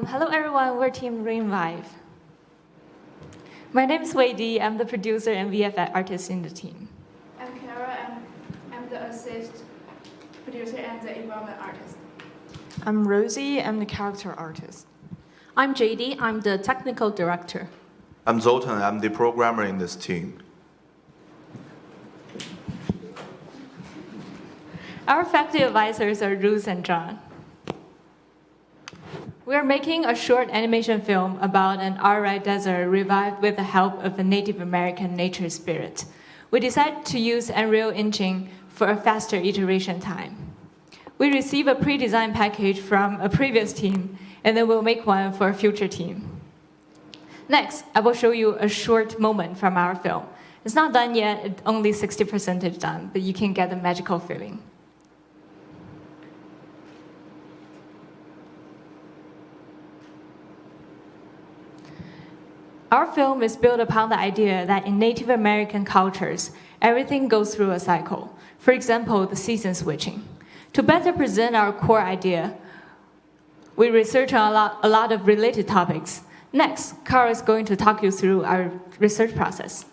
Hello everyone, we're Team Rainvive. My name is Wei Di, I'm the producer and VFX artist in the team. I'm Kara, and I'm the assist producer and the environment artist. I'm Rosie, I'm the character artist. I'm JD, I'm the technical director. I'm Zoltan, I'm the programmer in this team. Our faculty advisors are Ruth and John. We are making a short animation film about an arid desert revived with the help of a Native American nature spirit. We decided to use Unreal Engine for a faster iteration time. We receive a pre-designed package from a previous team, and then we'll make one for a future team. Next, I will show you a short moment from our film. It's not done yet, it's only 60% done, but you can get the magical feeling. Our film is built upon the idea that in Native American cultures, everything goes through a cycle. For example, the season switching. To better present our core idea, we research on a lot of related topics. Next, Cara is going to talk you through our research process.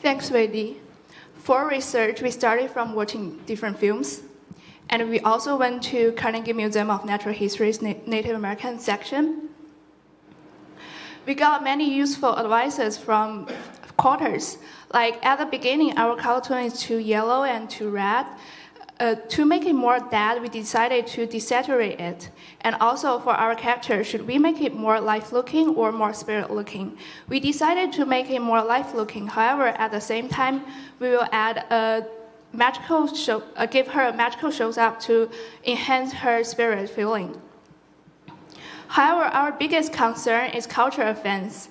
Thanks, Wei Di. For research, we started from watching different films, and we also went to Carnegie Museum of Natural History's Native American section. We got many useful advices from quarters. Like at the beginning, our cartoon is too yellow and too red. To make it more dead, we decided to desaturate it. And also for our character, should we make it more life-looking or more spirit-looking? We decided to make it more life-looking. However, at the same time, we will add a magical show, give her a magical shows up to enhance her spirit feeling. However, our biggest concern is cultural offense.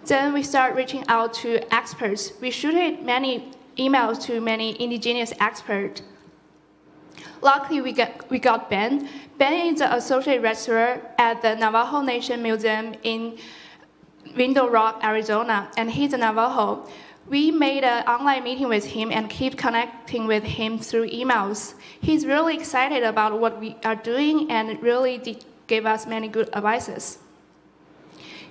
Then we start reaching out to experts. We shooted many emails to many indigenous experts. Luckily, we got Ben. Ben is the associate registrar at the Navajo Nation Museum in Window Rock, Arizona, and he's a Navajo. We made an online meeting with him and keep connecting with him through emails. He's really excited about what we are doing and really gave us many good advices.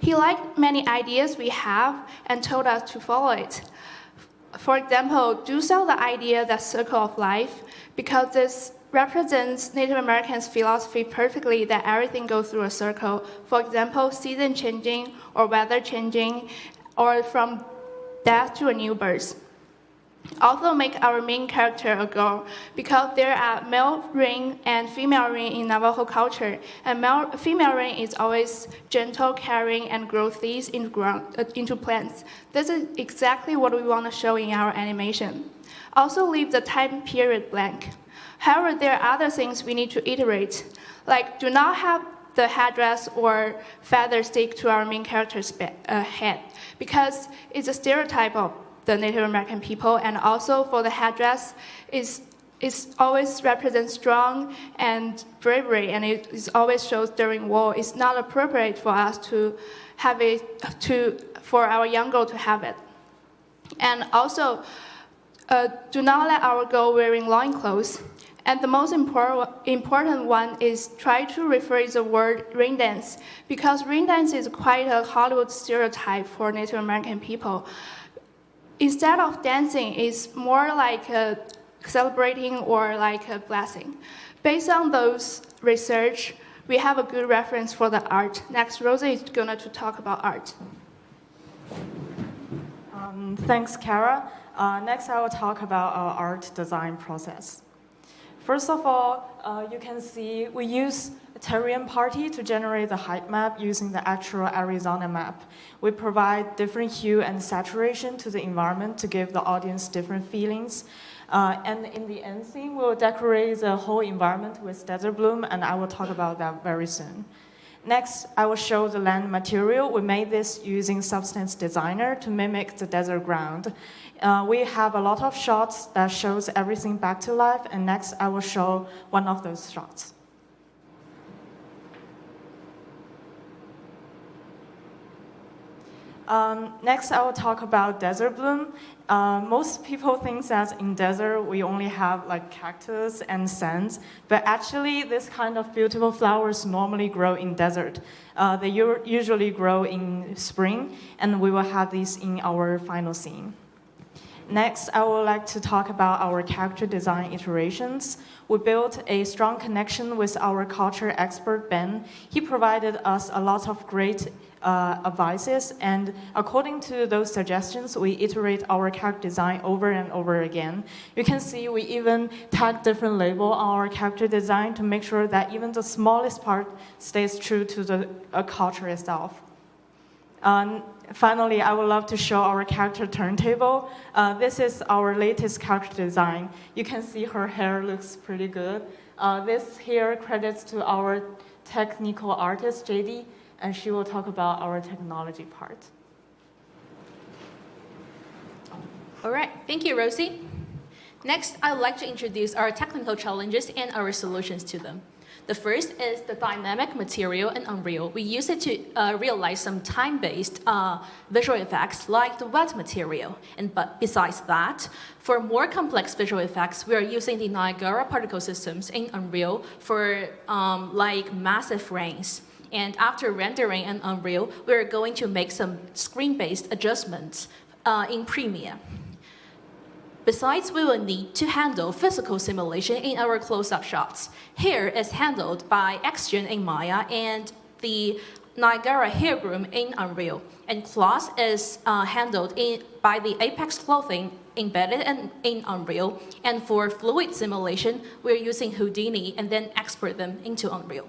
He liked many ideas we have and told us to follow it. For example, do sell the idea that circle of life, because this represents Native Americans' philosophy perfectly that everything goes through a circle. For example, season changing or weather changing, or from death to a new birth. Also make our main character a girl, because there are male rain and female rain in Navajo culture, and female rain is always gentle, caring, and grows seeds into plants. This is exactly what we want to show in our animation. Also leave the time period blank. However, there are other things we need to iterate, like do not have the headdress or feather stick to our main character's head, because it's a stereotype of the Native American people, and also for the headdress, it always represents strong and bravery, and it always shows during war. It's not appropriate for us to have it, for our young girl to have it. And also, do not let our girl wearing loincloths. And the most important one is try to rephrase the word rain dance, because rain dance is quite a Hollywood stereotype for Native American people. Instead of dancing, it's more like a celebrating or like a blessing. Based on those research, we have a good reference for the art. Next, Rosie is going to talk about art. Thanks, Kara. Next, I will talk about our art design process. First of all, you can see we use a terrain party to generate the height map using the actual Arizona map. We provide different hue and saturation to the environment to give the audience different feelings. And in the end scene, we'll decorate the whole environment with desert bloom, and I will talk about that very soon. Next, I will show the land material. We made this using Substance Designer to mimic the desert ground. We have a lot of shots that shows everything back to life, and next I will show one of those shots. Next, I will talk about desert bloom. Most people think that in desert we only have like cactus and sands, but actually this kind of beautiful flowers normally grow in desert. They usually grow in spring, and we will have these in our final scene. Next, I would like to talk about our character design iterations. We built a strong connection with our culture expert, Ben. He provided us a lot of great advices, and according to those suggestions, we iterate our character design over and over again. You can see we even tag different label on our character design to make sure that even the smallest part stays true to the culture itself. Finally, I would love to show our character turntable. This is our latest character design. You can see her hair looks pretty good. This here credits to our technical artist, JD, and she will talk about our technology part. All right, thank you, Rosie. Next, I would like to introduce our technical challenges and our solutions to them. The first is the dynamic material in Unreal. We use it to realize some time-based visual effects like the wet material. But besides that, for more complex visual effects, we are using the Niagara particle systems in Unreal for like massive rains. And after rendering in Unreal, we're going to make some screen-based adjustments in Premiere. Besides, we will need to handle physical simulation in our close-up shots. Hair is handled by XGen in Maya and the Niagara hair groom in Unreal. And cloth is handled by the Apex clothing embedded in Unreal. And for fluid simulation, we're using Houdini and then export them into Unreal.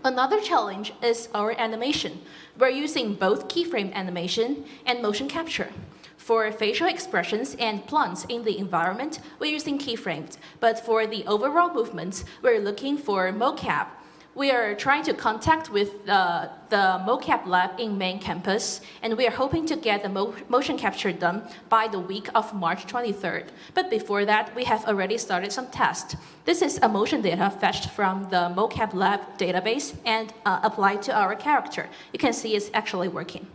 Another challenge is our animation. We're using both keyframe animation and motion capture. For facial expressions and plants in the environment, we're using keyframes. But for the overall movements, we're looking for mocap. We are trying to contact with the mocap lab in main campus, and we are hoping to get the motion capture done by the week of March 23rd. But before that, we have already started some tests. This is a motion data fetched from the mocap lab database and applied to our character. You can see it's actually working.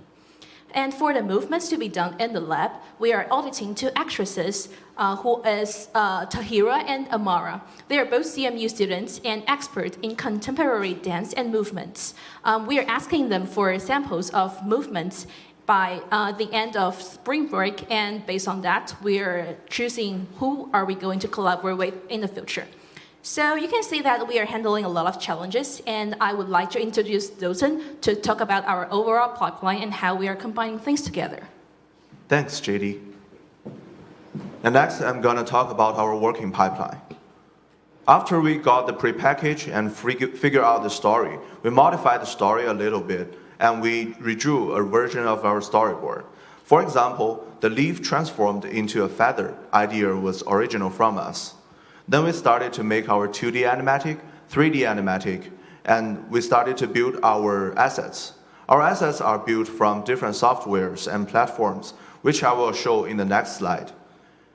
And for the movements to be done in the lab, we are auditing two actresses who is Tahira and Amara. They are both CMU students and experts in contemporary dance and movements. We are asking them for samples of movements by the end of spring break, and based on that, we are choosing who are we going to collaborate with in the future. So you can see that we are handling a lot of challenges, and I would like to introduce Zoltan to talk about our overall pipeline and how we are combining things together. Thanks, JD. And next, I'm going to talk about our working pipeline. After we got the prepackaged and figure out the story, we modified the story a little bit, and we redrew a version of our storyboard. For example, the leaf transformed into a feather idea was original from us. Then we started to make our 2D animatic, 3D animatic, and we started to build our assets. Our assets are built from different softwares and platforms, which I will show in the next slide.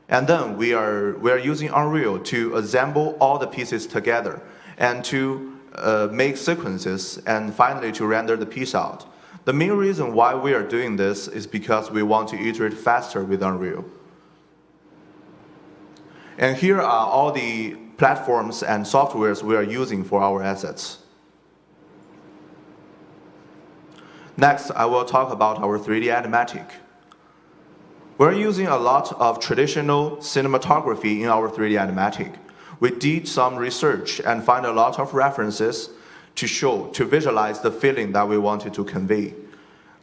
And then we are using Unreal to assemble all the pieces together and to make sequences and finally to render the piece out. The main reason why we are doing this is because we want to iterate faster with Unreal. And here are all the platforms and softwares we are using for our assets. Next, I will talk about our 3D animatic. We're using a lot of traditional cinematography in our 3D animatic. We did some research and find a lot of references to visualize the feeling that we wanted to convey.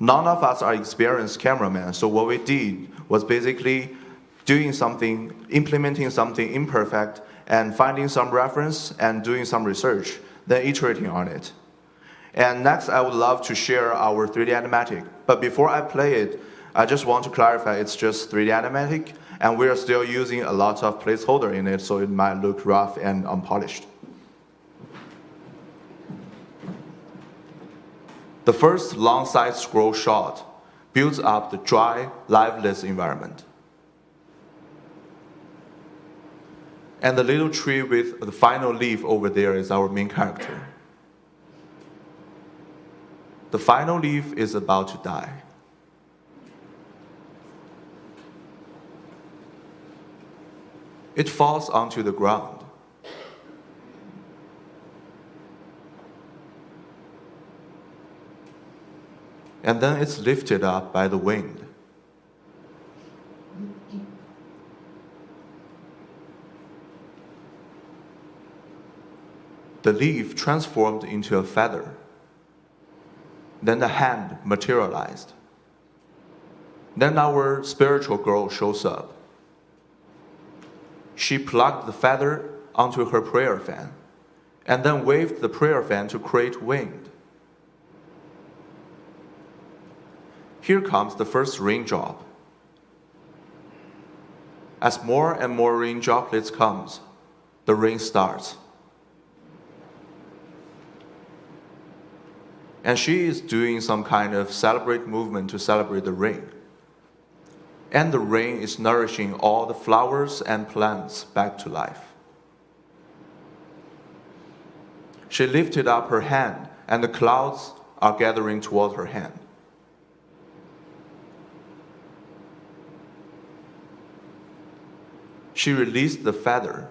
None of us are experienced cameramen, so what we did was basically implementing something imperfect and finding some reference and doing some research, then iterating on it. And next, I would love to share our 3D animatic. But before I play it, I just want to clarify it's just 3D animatic, and we are still using a lot of placeholder in it, so it might look rough and unpolished. The first long side scroll shot builds up the dry, lifeless environment. And the little tree with the final leaf over there is our main character. The final leaf is about to die. it falls onto the ground. And then it's lifted up by the wind. The leaf transformed into a feather. Then the hand materialized. Then our spiritual girl shows up. She plugged the feather onto her prayer fan, and then waved the prayer fan to create wind. Here comes the first raindrop. As more and more rain droplets comes, the rain starts. And she is doing some kind of celebrate movement to celebrate the rain. And the rain is nourishing all the flowers and plants back to life. She lifted up her hand, and the clouds are gathering toward her hand. She released the feather,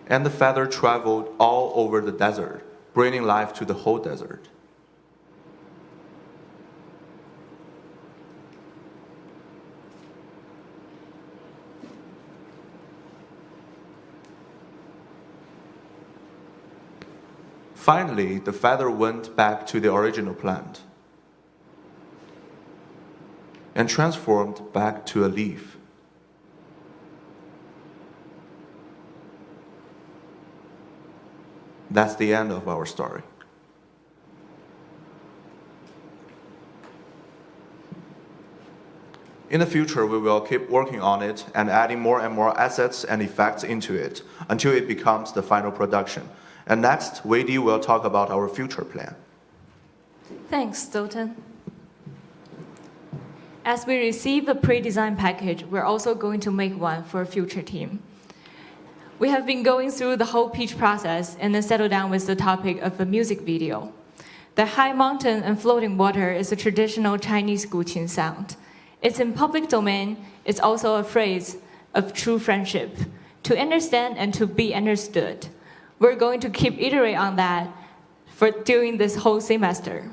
and the feather traveled all over the desert, bringing life to the whole desert. Finally, the feather went back to the original plant and transformed back to a leaf. That's the end of our story. In the future, we will keep working on it and adding more and more assets and effects into it until it becomes the final production. And next, Wei Di will talk about our future plan. Thanks, Stoughton. As we receive a pre-designed package, we're also going to make one for a future team. We have been going through the whole pitch process and then settled down with the topic of a music video. The high mountain and floating water is a traditional Chinese guqin sound. It's in public domain. It's also a phrase of true friendship, to understand and to be understood. We're going to keep iterating on that during this whole semester.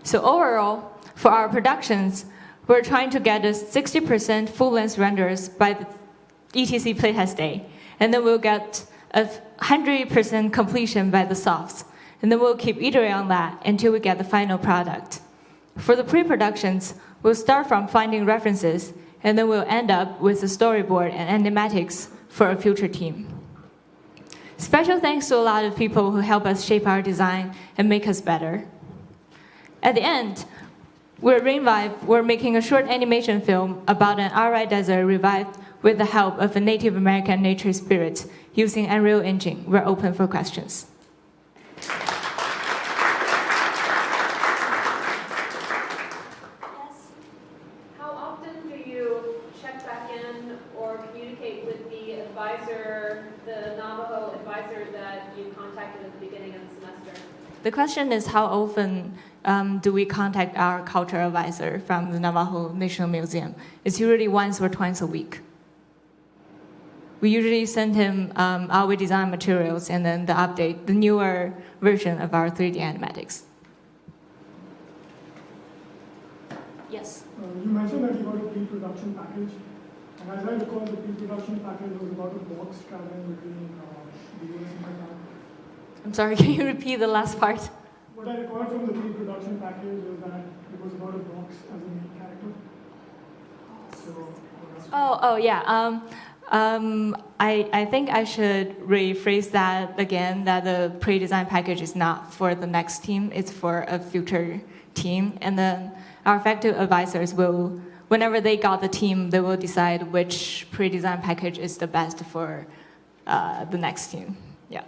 So overall, for our productions, we're trying to get a 60% full-length renders by the ETC playtest day, and then we'll get a 100% completion by the softs, and then we'll keep iterating on that until we get the final product. For the pre-productions, we'll start from finding references, and then we'll end up with a storyboard and animatics for a future team. Special thanks to a lot of people who help us shape our design and make us better. At the end, we're Rainvive. We're making a short animation film about an Arai desert revived with the help of a Native American nature spirit using Unreal Engine. We're open for questions. Yes. How often do you check back in or communicate with the advisor, the Navajo advisor that you contacted at the beginning of the semester? The question is how often do we contact our cultural advisor from the Navajo National Museum? It's usually once or twice a week. We usually send him our design materials and then the update, the newer version of our 3D animatics. Yes? You mentioned that you got a pre-production package. And as I recall, the pre-production package was about a box traveling between the US and Japan. I'm sorry, can you repeat the last part? What I recall from the pre-production package was that it was about a box as a main character. So, yeah. I think I should rephrase that again, that the pre-design package is not for the next team, it's for a future team. And then our effective advisors will, whenever they got the team, they will decide which pre-design package is the best for the next team. Yeah.